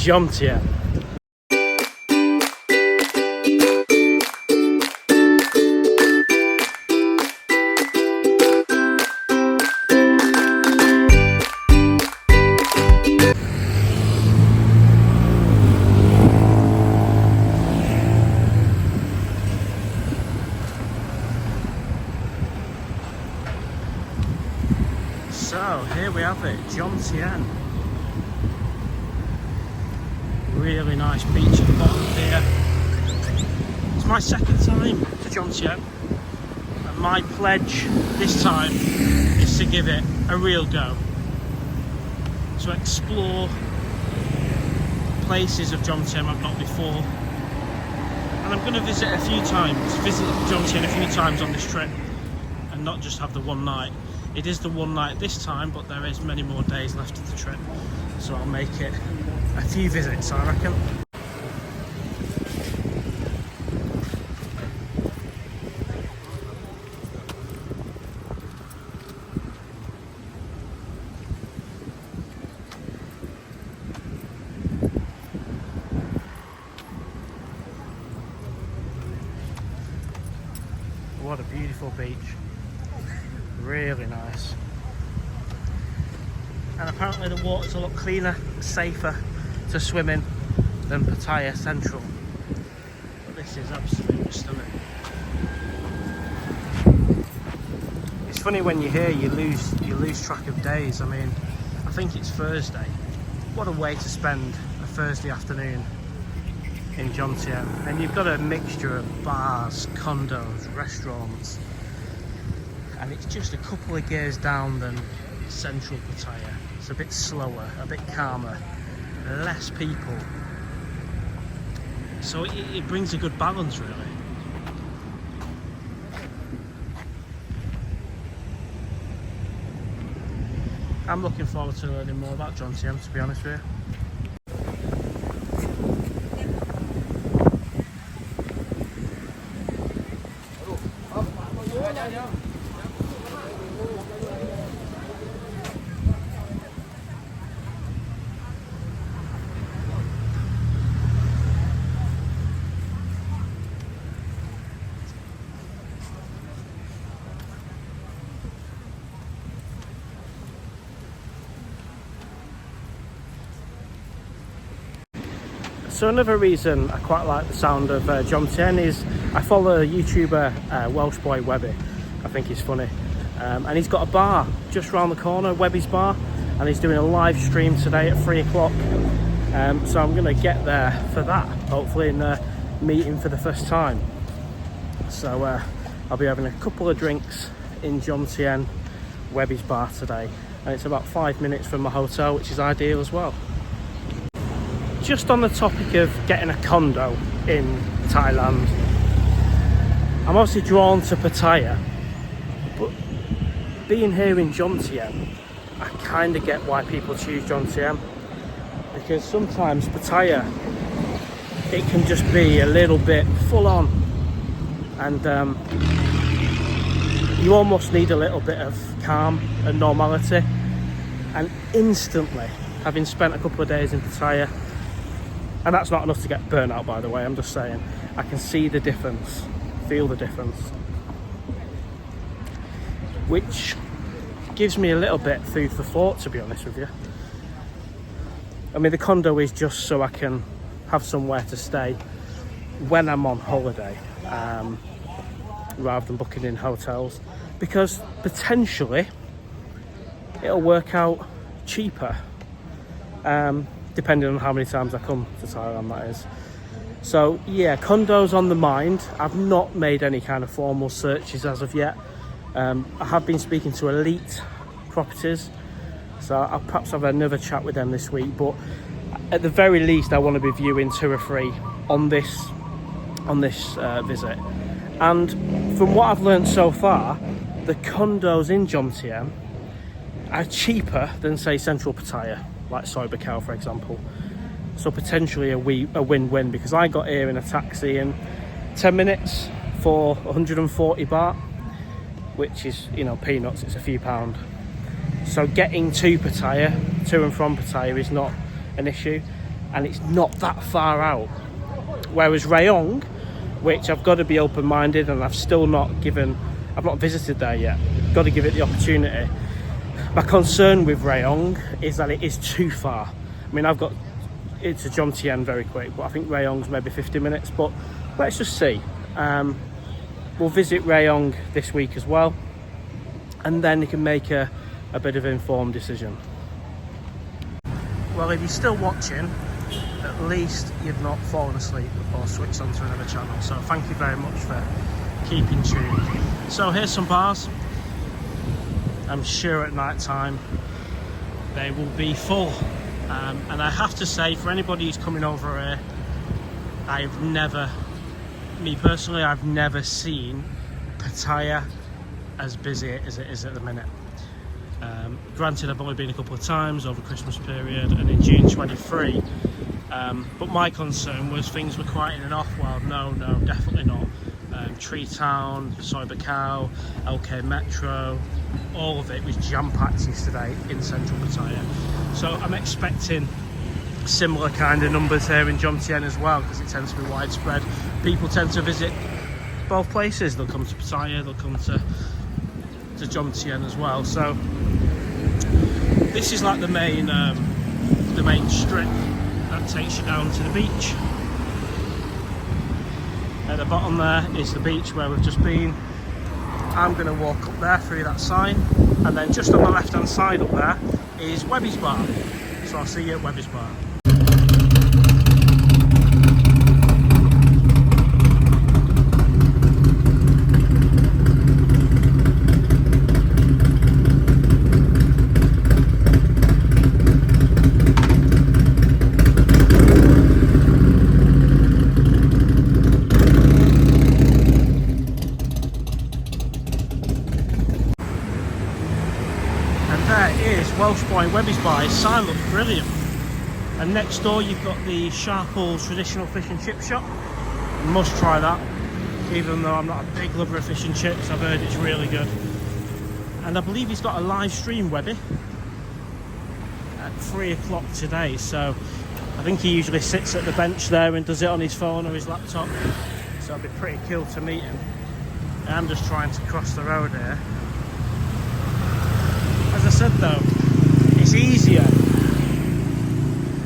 Jomtien. So here we have it, Jomtien. Really nice beach at the bottom here. It's my second time to Jomtien, and my pledge this time is to give it a real go. To explore places of Jomtien I've not before. And I'm going to visit Jomtien a few times on this trip, and not just have the one night. It is the one night this time, but there is many more days left of the trip, so I'll make it a few visits, I reckon. What a beautiful beach. Really nice. And apparently the water's a lot cleaner, safer to swim in than Pattaya Central. But this is absolutely stunning. It's funny when you're here, you lose track of days. I mean, I think it's Thursday. What a way to spend a Thursday afternoon in Jomtien. And you've got a mixture of bars, condos, restaurants. And it's just a couple of gears down than Central Pattaya. It's a bit slower, a bit calmer, less people. So it brings a good balance, really. I'm looking forward to learning more about Jomtien, to be honest with you. So another reason I quite like the sound of Jomtien is I follow a YouTuber, Welshboy Webbys. I think he's funny. And he's got a bar just around the corner, Webby's bar, and he's doing a live stream today at 3 o'clock. So I'm going to get there for that, hopefully, and meet him for the first time. So I'll be having a couple of drinks in Jomtien, Webby's bar today. And it's about 5 minutes from my hotel, which is ideal as well. Just on the topic of getting a condo in Thailand, I'm obviously drawn to Pattaya, but being here in Jomtien, I kind of get why people choose Jomtien, because sometimes Pattaya, it can just be a little bit full on, and you almost need a little bit of calm and normality. And instantly, having spent a couple of days in Pattaya, and that's not enough to get burnt out, by the way, I'm just saying, I can see the difference, feel the difference, which gives me a little bit food for thought, to be honest with you. I mean, the condo is just so I can have somewhere to stay when I'm on holiday, rather than booking in hotels, because potentially it'll work out cheaper, depending on how many times I come to Thailand, that is. So yeah, condos on the mind. I've not made any kind of formal searches as of yet. I have been speaking to Elite Properties, so I'll perhaps have another chat with them this week, but at the very least I want to be viewing 2 or 3 on this visit. And from what I've learned so far, the condos in Jomtien are cheaper than, say, Central Pattaya, like Soberkel, for example. So potentially a win-win, because I got here in a taxi in 10 minutes for 140 baht, which is, you know, peanuts. It's a few pound. So getting to Pattaya, to and from Pattaya, is not an issue. and it's not that far out. Whereas Rayong, which I've got to be open-minded, and I've not visited there yet, got to give it the opportunity. My concern with Rayong is that it is too far. I mean, it's a Jomtien very quick, but I think Rayong's maybe 50 minutes, but let's just see. We'll visit Rayong this week as well, and then you can make a bit of informed decision. Well, if you're still watching, at least you've not fallen asleep or switched onto another channel, so thank you very much for keeping tuned. So here's some bars. I'm sure at night time they will be full, and I have to say, for anybody who's coming over here, I've never seen Pattaya as busy as it is at the minute. Granted, I've only been a couple of times over Christmas period and in June 23, but my concern was things were quietening off. Well, no, definitely not. Tree Town, Soy Buakhao, LK Metro, all of it was jam-packed yesterday in central Pattaya. So I'm expecting similar kind of numbers here in Jomtien as well, because it tends to be widespread. People tend to visit both places. They'll come to Pattaya, they'll come to Jomtien as well. So this is like the main strip that takes you down to the beach. At the bottom there is the beach where we've just been. I'm going to walk up there through that sign, and then just on the left hand side up there is Webby's bar. So I'll see you at Webby's bar. Welshboy Webbys bar. His sign looks brilliant, and next door you've got the Sharples traditional fish and chip shop. You must try that, even though I'm not a big lover of fish and chips. I've heard it's really good, and I believe he's got a live stream Webby at 3 o'clock today, so I think he usually sits at the bench there and does it on his phone or his laptop, so it'd be pretty cool to meet him. I'm just trying to cross the road here. As I said though, it's easier.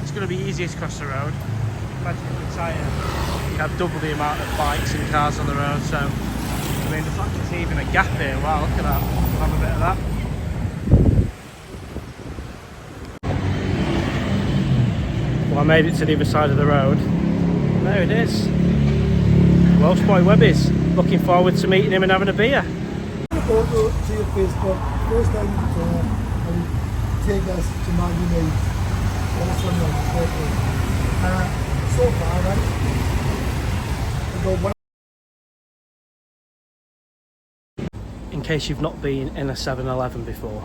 It's going to be easier to cross the road. Imagine if it's higher, you have double the amount of bikes and cars on the road. So, I mean, the fact there's even a gap here, wow, look at that. We'll have a bit of that. Well, I made it to the other side of the road. There it is. Welshboy Webbys. Looking forward to meeting him and having a beer. Go to your Facebook, post on and take us to Maggie so far, right? In case you've not been in a 7-Eleven before.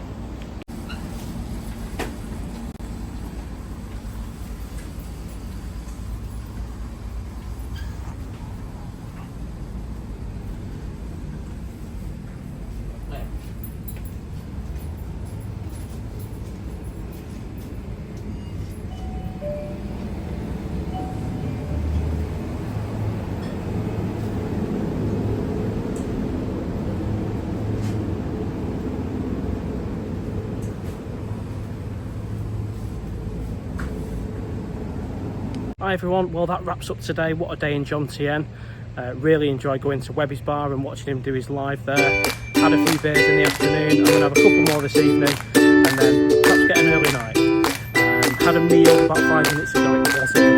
Hi everyone, well that wraps up today. What a day in Jomtien. Really enjoyed going to Webby's bar and watching him do his live there. Had a few beers in the afternoon. I'm going to have a couple more this evening and then perhaps get an early night. Had a meal about 5 minutes ago. It wasn't